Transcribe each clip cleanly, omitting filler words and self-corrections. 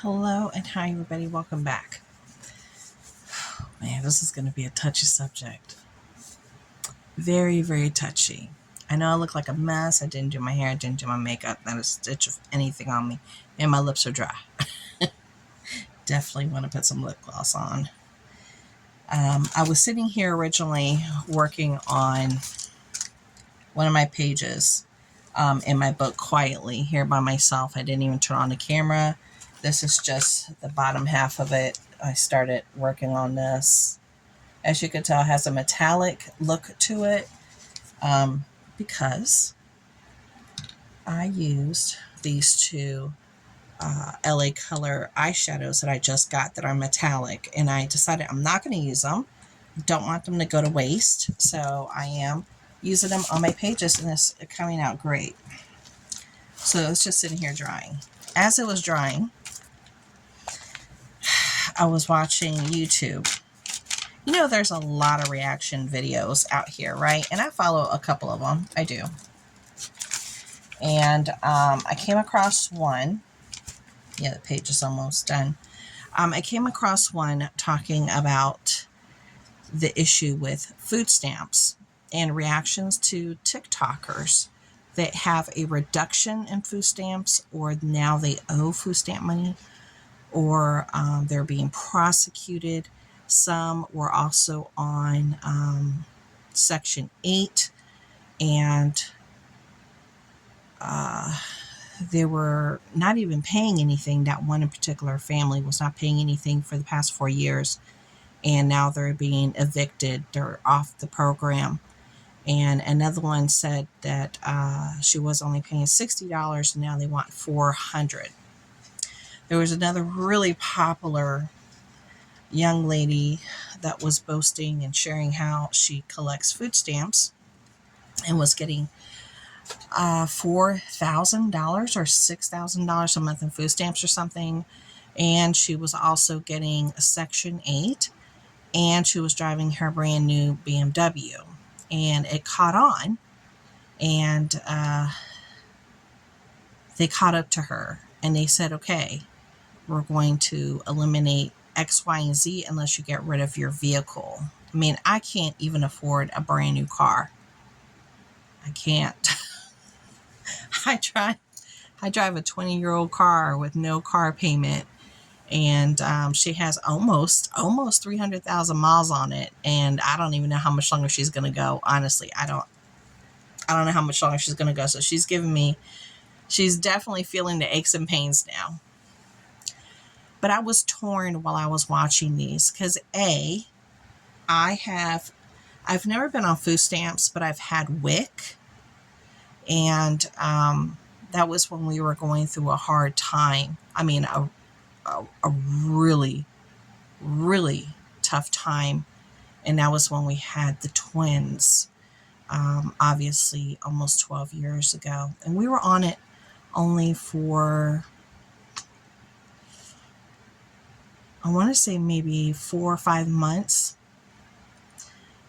Hello and hi everybody, welcome back. Man, this is going to be a touchy subject. Very, very touchy. I know I look like a mess. I didn't do my hair, I didn't do my makeup, not a stitch of anything on me, and my lips are dry. Definitely want to put some lip gloss on. I was sitting here originally working on one of my pages in my book quietly here by myself. I didn't even turn on the camera. This is just the bottom half of it. I started working on this. As you can tell, it has a metallic look to it because I used these two LA Color eyeshadows that I just got that are metallic, and I decided I'm not going to use them. Don't want them to go to waste, so I am using them on my pages, and it's coming out great. So it's just sitting here drying. As it was drying, I was watching YouTube. You know, there's a lot of reaction videos out here, right? And I follow a couple of them. I do. And I came across one. Yeah, the page is almost done. I came across one talking about the issue with food stamps and reactions to TikTokers that have a reduction in food stamps, or now they owe food stamp money, or they're being prosecuted. Some were also on Section 8, and they were not even paying anything. That one in particular family was not paying anything for the past 4 years, and now they're being evicted. They're off the program. And another one said that she was only paying $60, and now they want $400. There was another really popular young lady that was boasting and sharing how she collects food stamps and was getting $4,000 or $6,000 a month in food stamps or something. And she was also getting a Section 8, and she was driving her brand new BMW. And it caught on, and they caught up to her, and they said, okay, we're going to eliminate X, Y, and Z unless you get rid of your vehicle. I mean, I can't even afford a brand new car. I can't. I drive a 20-year-old car with no car payment, and she has almost 300,000 miles on it, and I don't even know how much longer she's going to go. Honestly, I don't know how much longer she's going to go. So she's definitely feeling the aches and pains now. But I was torn while I was watching these because I've never been on food stamps, but I've had WIC, and that was when we were going through a hard time. I mean, a really, really tough time, and that was when we had the twins, obviously almost 12 years ago, and we were on it only for, I want to say maybe 4 or 5 months.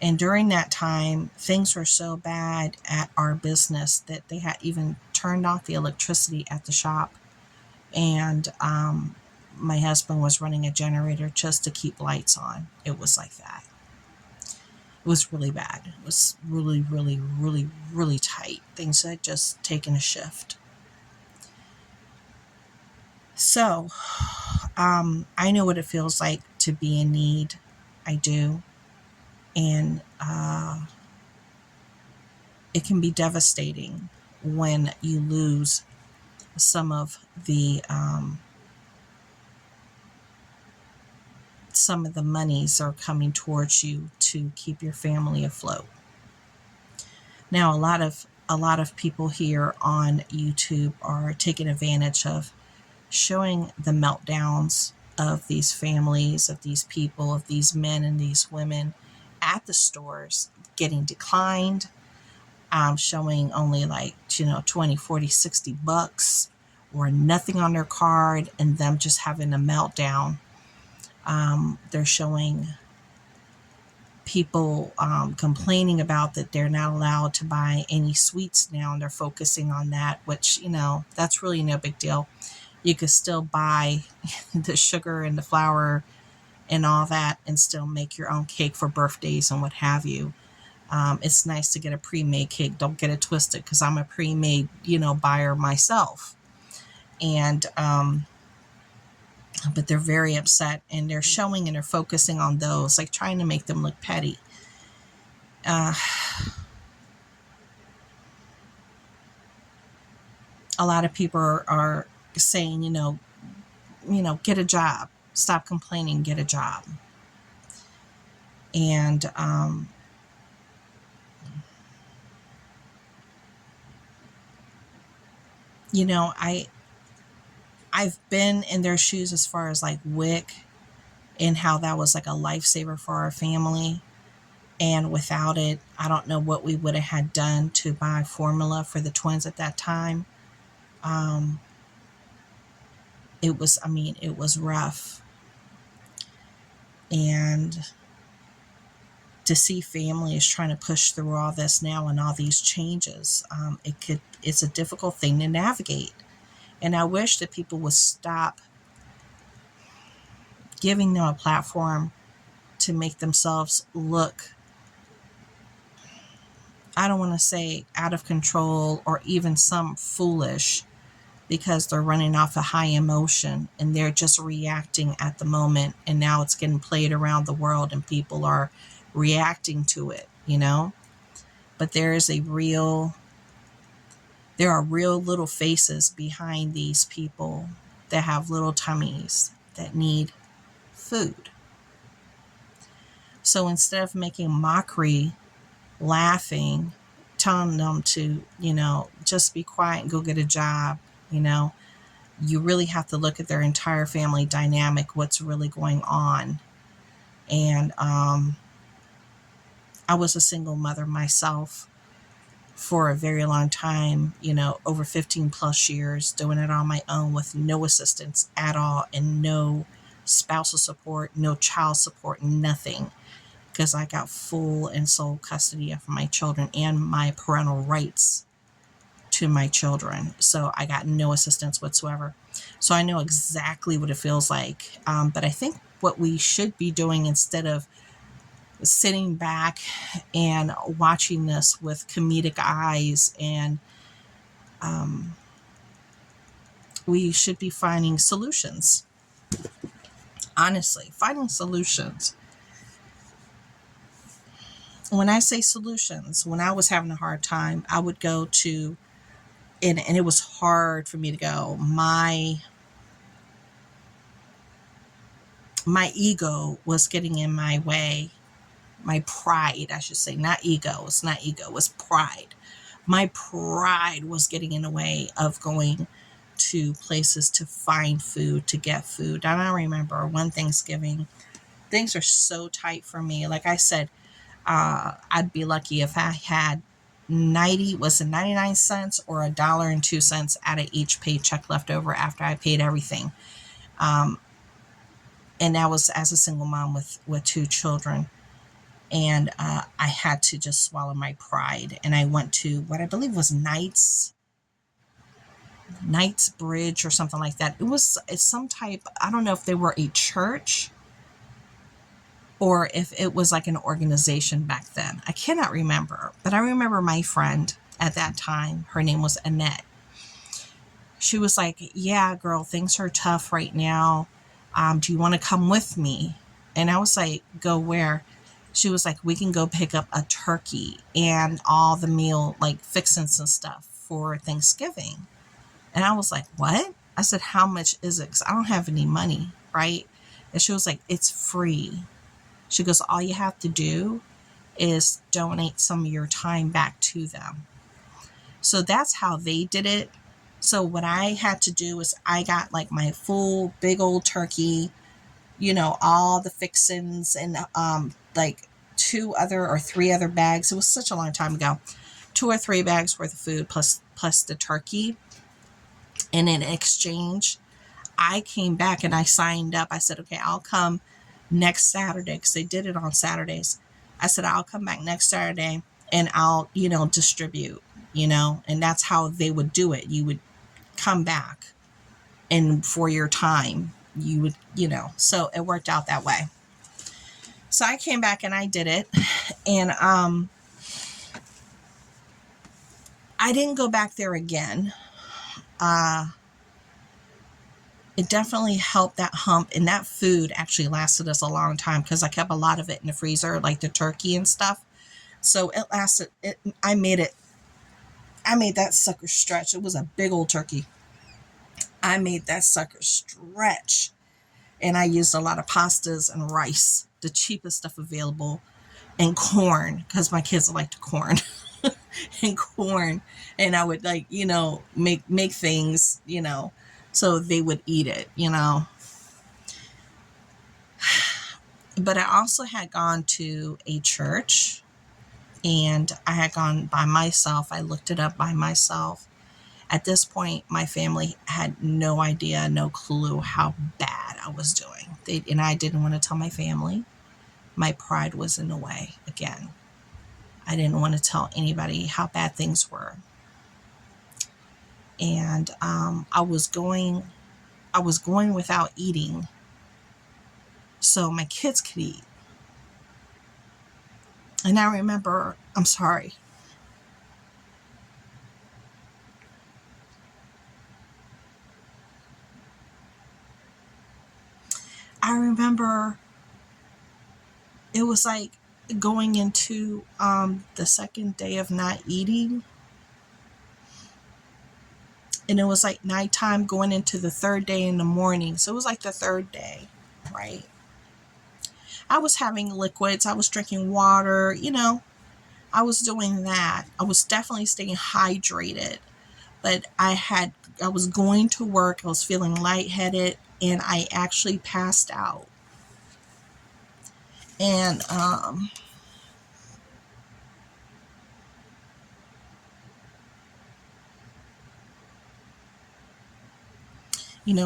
And during that time, things were so bad at our business that they had even turned off the electricity at the shop. And my husband was running a generator just to keep lights on. It was like that. It was really bad. It was really, really, really, really tight. Things had just taken a shift. So I know what it feels like to be in need. I do. And it can be devastating when you lose some of the monies are coming towards you to keep your family afloat. Now, a lot of people here on YouTube are taking advantage of showing the meltdowns of these families, of these people, of these men and these women at the stores getting declined, showing only like, 20, 40, 60 bucks or nothing on their card, and them just having a meltdown. They're showing people complaining about that they're not allowed to buy any sweets now, and they're focusing on that, which, that's really no big deal. You could still buy the sugar and the flour and all that and still make your own cake for birthdays and what have you. It's nice to get a pre-made cake. Don't get it twisted, because I'm a pre-made, buyer myself. And but they're very upset, and they're showing and they're focusing on those, like trying to make them look petty. A lot of people are saying, get a job, stop complaining, get a job. And I've been in their shoes as far as like WIC, and how that was like a lifesaver for our family. And without it, I don't know what we would have had done to buy formula for the twins at that time. It was rough. And to see families trying to push through all this now and all these changes, it's a difficult thing to navigate. And I wish that people would stop giving them a platform to make themselves look, I don't want to say out of control or even some foolish, because they're running off a high emotion and they're just reacting at the moment. And now it's getting played around the world and people are reacting to it, But there are real little faces behind these people that have little tummies that need food. So instead of making mockery, laughing, telling them to, just be quiet and go get a job, you really have to look at their entire family dynamic, what's really going on. And I was a single mother myself for a very long time, over 15 plus years, doing it on my own with no assistance at all and no spousal support, no child support, nothing, because I got full and sole custody of my children and my parental rights to my children. So I got no assistance whatsoever. So I know exactly what it feels like. But I think what we should be doing, instead of sitting back and watching this with comedic eyes, and we should be finding solutions. Honestly, finding solutions. When I say solutions, when I was having a hard time, I would go to, and it was hard for me to go. My ego was getting in my way. My pride, I should say, not ego. It's not ego, it's pride. My pride was getting in the way of going to places to find food, to get food. And I remember one Thanksgiving, things are so tight for me. Like I said, I'd be lucky if I had 99 cents or $1.02 out of each paycheck left over after I paid everything. And that was as a single mom with two children. And I had to just swallow my pride. And I went to what I believe was Knight's Bridge or something like that. It's some type, I don't know if they were a church or if it was like an organization back then. I cannot remember. But I remember my friend at that time, her name was Annette. She was like, yeah, girl, things are tough right now. Do you want to come with me? And I was like, go where? She was like, we can go pick up a turkey and all the meal, like fixings and stuff for Thanksgiving. And I was like, what? I said, how much is it? Because I don't have any money, right? And she was like, it's free. She goes, all you have to do is donate some of your time back to them. So that's how they did it. So what I had to do is I got like my full big old turkey, all the fixings, and like 2 or 3 other bags. It was such a long time ago. 2 or 3 bags worth of food plus the turkey. And in exchange, I came back and I signed up. I said, okay, I'll come next Saturday, because they did it on Saturdays. I said, I'll come back next Saturday and I'll, distribute, and that's how they would do it. You would come back and for your time, you would, so it worked out that way. So I came back and I did it. And I didn't go back there again. It definitely helped that hump, and that food actually lasted us a long time because I kept a lot of it in the freezer, like the turkey and stuff. So it lasted. I made that sucker stretch. It was a big old turkey. I made that sucker stretch, and I used a lot of pastas and rice, the cheapest stuff available, and corn because my kids liked corn. And corn, and I would make things, so they would eat it. But I also had gone to a church, and I had gone by myself. I looked it up by myself. At this point, my family had no idea, no clue how bad I was doing. And I didn't want to tell my family. My pride was in the way again. I didn't want to tell anybody how bad things were. And I was going without eating so my kids could eat. And I remember, I'm sorry. I remember it was like going into the second day of not eating. And it was like nighttime going into the third day in the morning. So it was like the third day, right? I was having liquids. I was drinking water, I was doing that. I was definitely staying hydrated. But I was going to work. I was feeling lightheaded, and I actually passed out. And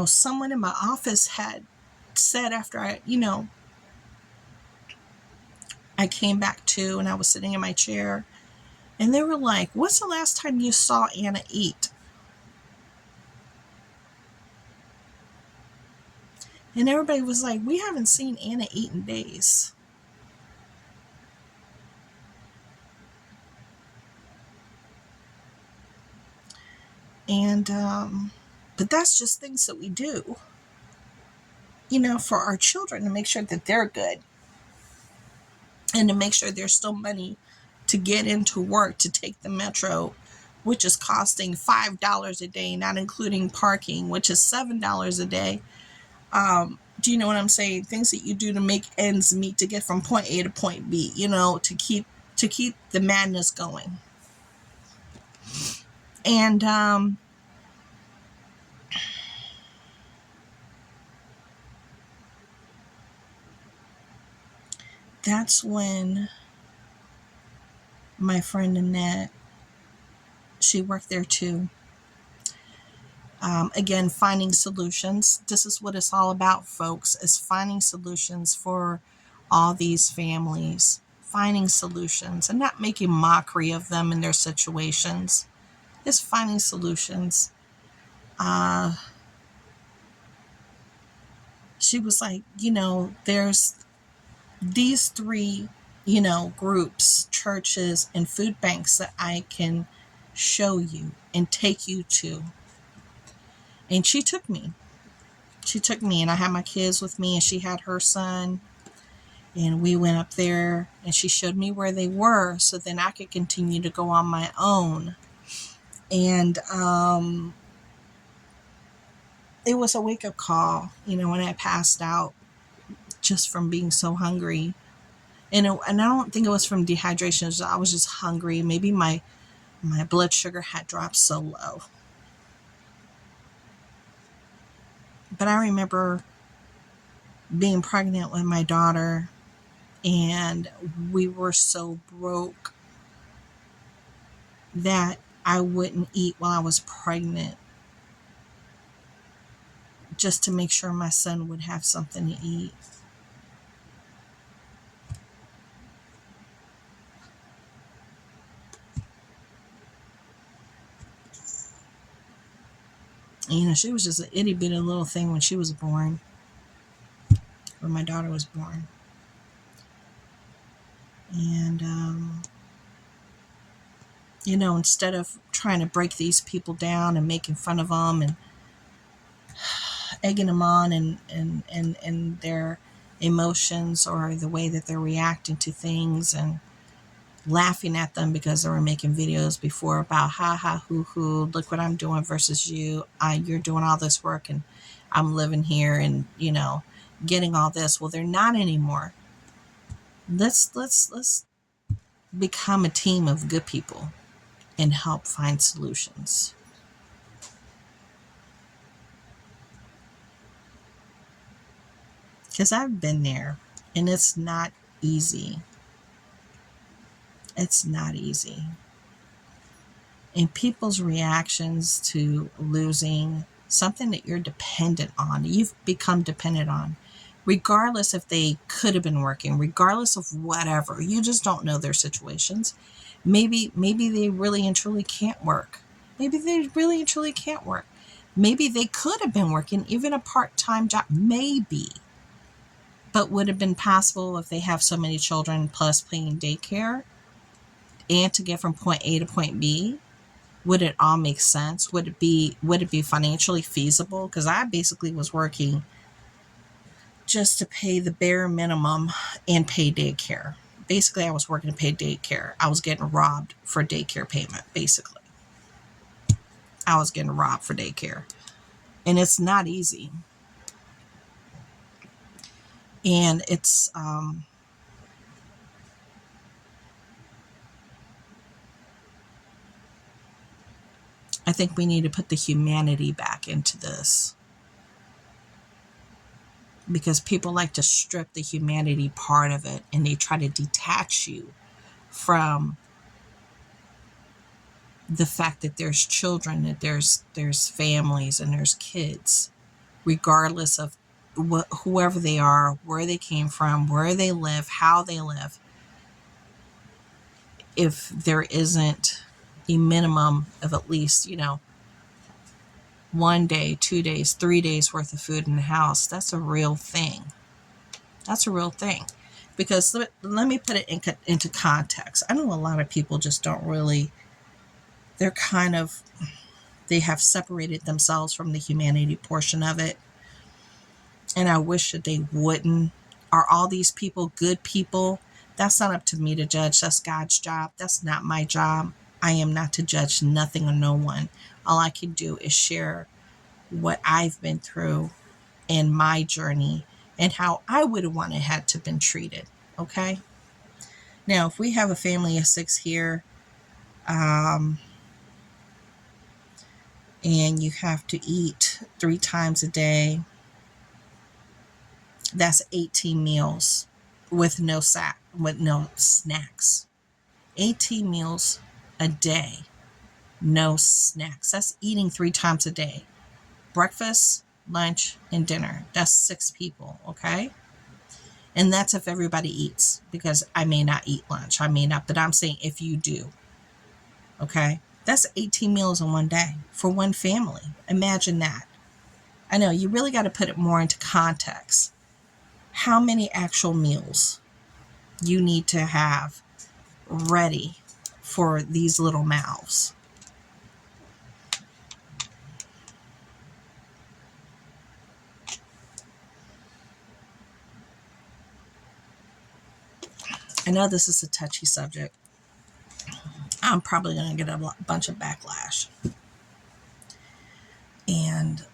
someone in my office had said after I came back to, and I was sitting in my chair, and they were like, "What's the last time you saw Anna eat?" And everybody was like, "We haven't seen Anna eat in days." And but that's just things that we do, for our children, to make sure that they're good, and to make sure there's still money to get into work, to take the metro, which is costing $5 a day, not including parking, which is $7 a day. Do you know what I'm saying? Things that you do to make ends meet, to get from point A to point B, to keep the madness going. And that's when my friend Annette, she worked there too. Again, finding solutions. This is what it's all about, folks, is finding solutions for all these families. Finding solutions and not making mockery of them and their situations. It's finding solutions. She was like, there's these three, groups, churches, and food banks that I can show you and take you to. And she took me. And I had my kids with me, and she had her son. And we went up there, and she showed me where they were, so then I could continue to go on my own. And it was a wake-up call, when I passed out just from being so hungry. And I don't think it was from dehydration. I was just hungry. Maybe my blood sugar had dropped so low. But I remember being pregnant with my daughter, and we were so broke that I wouldn't eat while I was pregnant, just to make sure my son would have something to eat. You know, she was just an itty bitty little thing when she was born, when my daughter was born. And, you know, instead of trying to break these people down and making fun of them and egging them on and their emotions or the way that they're reacting to things and laughing at them because they were making videos before about ha ha hoo hoo, look what I'm doing versus you. You're doing all this work and I'm living here and, you know, getting all this. Well, they're not anymore. Let's become a team of good people and help find solutions. Because I've been there and it's not easy. It's not easy. And people's reactions to losing something that you're dependent on, you've become dependent on, regardless if they could have been working, regardless of whatever, you just don't know their situations. Maybe they really and truly can't work. Maybe they really and truly can't work. Maybe they could have been working even a part-time job, maybe, but would have been possible if they have so many children plus paying daycare and to get from point A to point B. Would it all make sense? Would it be financially feasible? Because I basically was working just to pay the bare minimum and pay daycare. Basically, I was working to pay daycare. I was getting robbed for daycare payment, basically. I was getting robbed for daycare. And it's not easy. And it's, I think we need to put the humanity back into this. Because people like to strip the humanity part of it and they try to detach you from the fact that there's children, that there's families and there's kids, regardless of whoever they are, where they came from, where they live, how they live. If there isn't a minimum of at least, you know, 1 day, 2 days, 3 days worth of food in the house, that's a real thing. That's a real thing. Because let me put it into context. I know a lot of people just don't really, they're kind of, they have separated themselves from the humanity portion of it. And I wish that they wouldn't. Are all these people good people? That's not up to me to judge. That's God's job. That's not my job. I am not to judge nothing or no one. All I can do is share what I've been through in my journey and how I would have wanted had to been treated. Okay. Now, if we have a family of 6 here, and you have to eat 3 times a day, that's 18 meals with no snacks. 18 meals a day, no snacks. That's eating 3 times a day. Breakfast, lunch, and dinner. That's 6 people, okay? And that's if everybody eats, because I may not eat lunch. I may not, but I'm saying if you do, okay? That's 18 meals in one day for one family. Imagine that. I know you really got to put it more into context. How many actual meals you need to have ready for these little mouths. I know this is a touchy subject. I'm probably going to get a bunch of backlash. And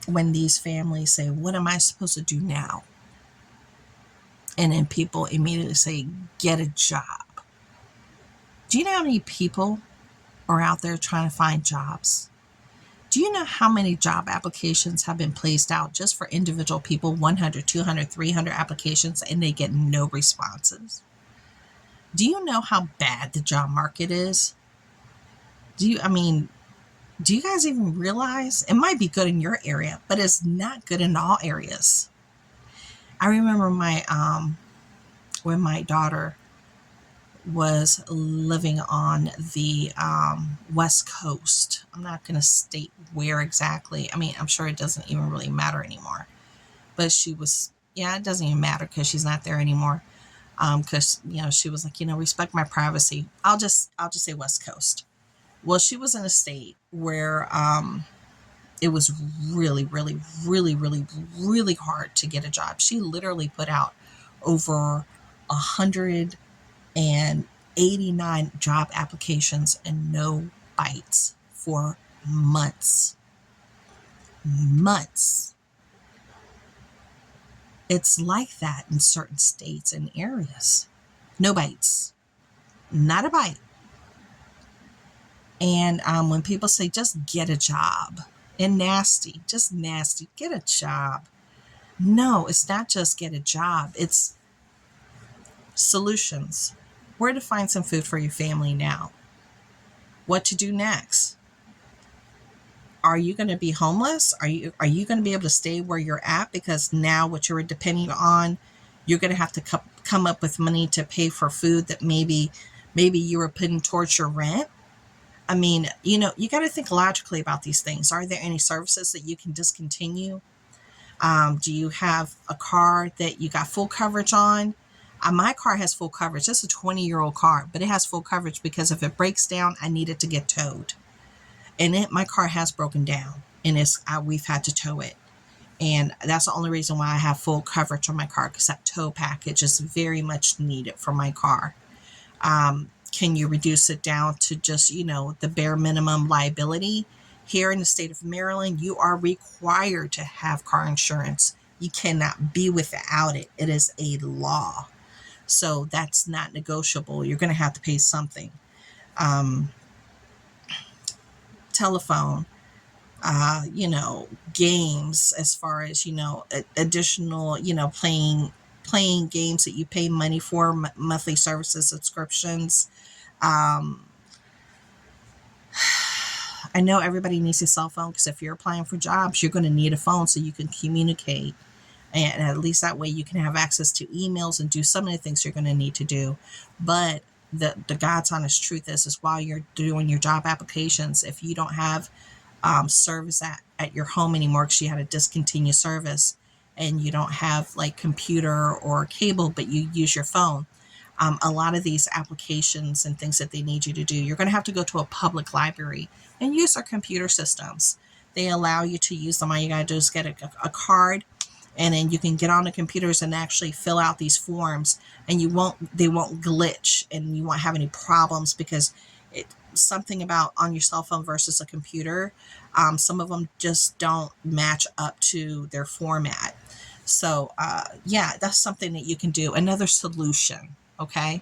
when these families say, what am I supposed to do now? And then people immediately say, get a job. Do you know how many people are out there trying to find jobs? Do you know how many job applications have been placed out just for individual people? 100, 200, 300 applications, and they get no responses. Do you know how bad the job market is? Do you guys even realize it might be good in your area, but it's not good in all areas? I remember when my daughter was living on the West Coast. I'm not going to state where exactly. I mean, I'm sure it doesn't even really matter anymore. But she was, yeah, it doesn't even matter because she's not there anymore. Because she was like, respect my privacy. I'll just say West Coast. Well, she was in a state where it was really, really, really, really, really hard to get a job. She literally put out over 189 job applications and no bites for months. Months. It's like that in certain states and areas. No bites. Not a bite. And when people say just get a job, and just nasty, get a job. No, it's not just get a job. It's solutions. Where to find some food for your family now. What to do next. Are you going to be homeless? Are you going to be able to stay where you're at? Because now what you're depending on, you're going to have to come up with money to pay for food that maybe you were putting towards your rent. I mean, you got to think logically about these things. Are there any services that you can discontinue? Do you have a car that you got full coverage on? My car has full coverage. It's a 20-year-old car, but it has full coverage because if it breaks down, I need it to get towed. And my car has broken down, and we've had to tow it. And that's the only reason why I have full coverage on my car, because that tow package is very much needed for my car. Can you reduce it down to just, the bare minimum liability? Here in the state of Maryland, you are required to have car insurance. You cannot be without it. It is a law. So that's not negotiable. You're going to have to pay something. Telephone, games, as far as, additional, playing games that you pay money for, monthly services, subscriptions. I know everybody needs a cell phone, because if you're applying for jobs, you're going to need a phone so you can communicate. And at least that way you can have access to emails and do some of the things you're going to need to do. But the God's honest truth is while you're doing your job applications, if you don't have service at your home anymore because you had to discontinue service, and you don't have like computer or cable, but you use your phone, a lot of these applications and things that they need you to do, you're going to have to go to a public library and use their computer systems. They allow you to use them. All you got to do is get a card, and then you can get on the computers and actually fill out these forms, and they won't glitch, and you won't have any problems, because something about on your cell phone versus a computer, some of them just don't match up to their format. So that's something that you can do. Another solution. Okay.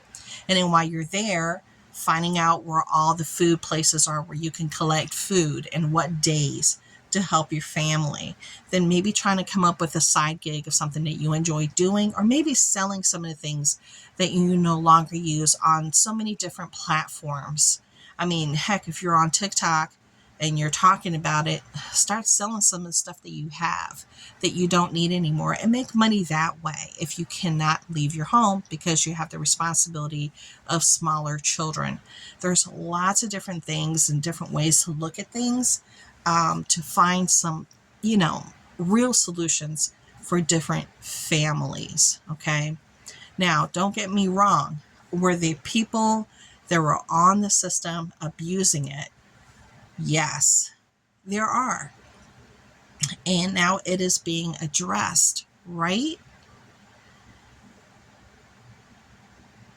And then while you're there, finding out where all the food places are where you can collect food and what days to help your family. Then maybe trying to come up with a side gig of something that you enjoy doing, or maybe selling some of the things that you no longer use on so many different platforms. I mean, heck, if you're on TikTok and you're talking about it, start selling some of the stuff that you have that you don't need anymore, and make money that way if you cannot leave your home because you have the responsibility of smaller children. There's lots of different things and different ways to look at things, to find some, real solutions for different families. Okay. Now, don't get me wrong. Were there people that were on the system abusing it? Yes, there are. And now it is being addressed, right?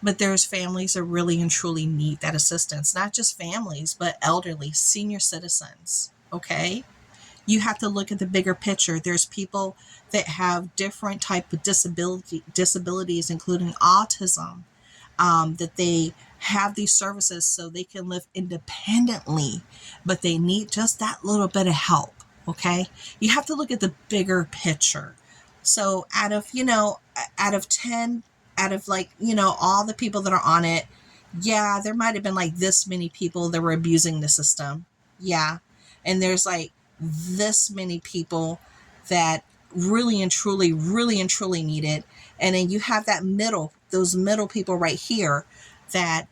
But there's families that really and truly need that assistance. Not just families, but elderly, senior citizens, okay? You have to look at the bigger picture. There's people that have different type of disabilities, including autism, that they have these services so they can live independently, but they need just that little bit of help. Okay. You have to look at the bigger picture. So out of 10, out of all the people that are on it, yeah, there might have been like this many people that were abusing the system. Yeah. And there's like this many people that really and truly need it. And then you have those middle people right here that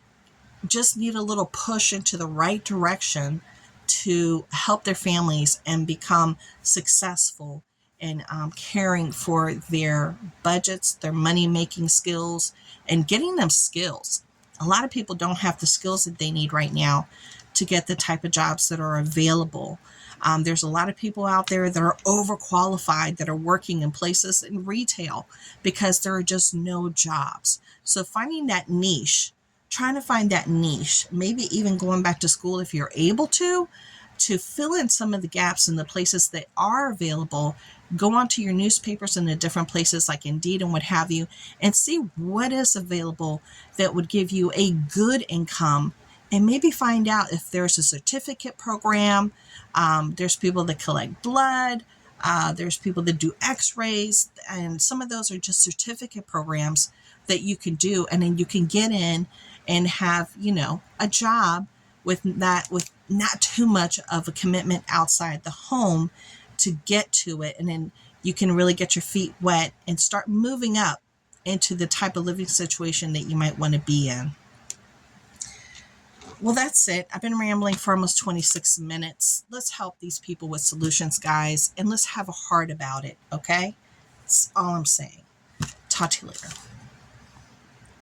just need a little push into the right direction to help their families and become successful in caring for their budgets, their money making skills, and getting them skills. A lot of people don't have the skills that they need right now to get the type of jobs that are available. There's a lot of people out there that are overqualified that are working in places in retail because there are just no jobs. So finding that niche, trying to find that niche, maybe even going back to school if you're able to fill in some of the gaps in the places that are available. Go onto your newspapers in the different places like Indeed and what have you, and see what is available that would give you a good income, and maybe find out if there's a certificate program. There's people that collect blood. There's people that do x-rays, and some of those are just certificate programs that you can do, and then you can get in and have, a job with not too much of a commitment outside the home to get to it. And then you can really get your feet wet and start moving up into the type of living situation that you might want to be in. Well, that's it. I've been rambling for almost 26 minutes. Let's help these people with solutions, guys, and let's have a heart about it, okay? That's all I'm saying. Talk to you later.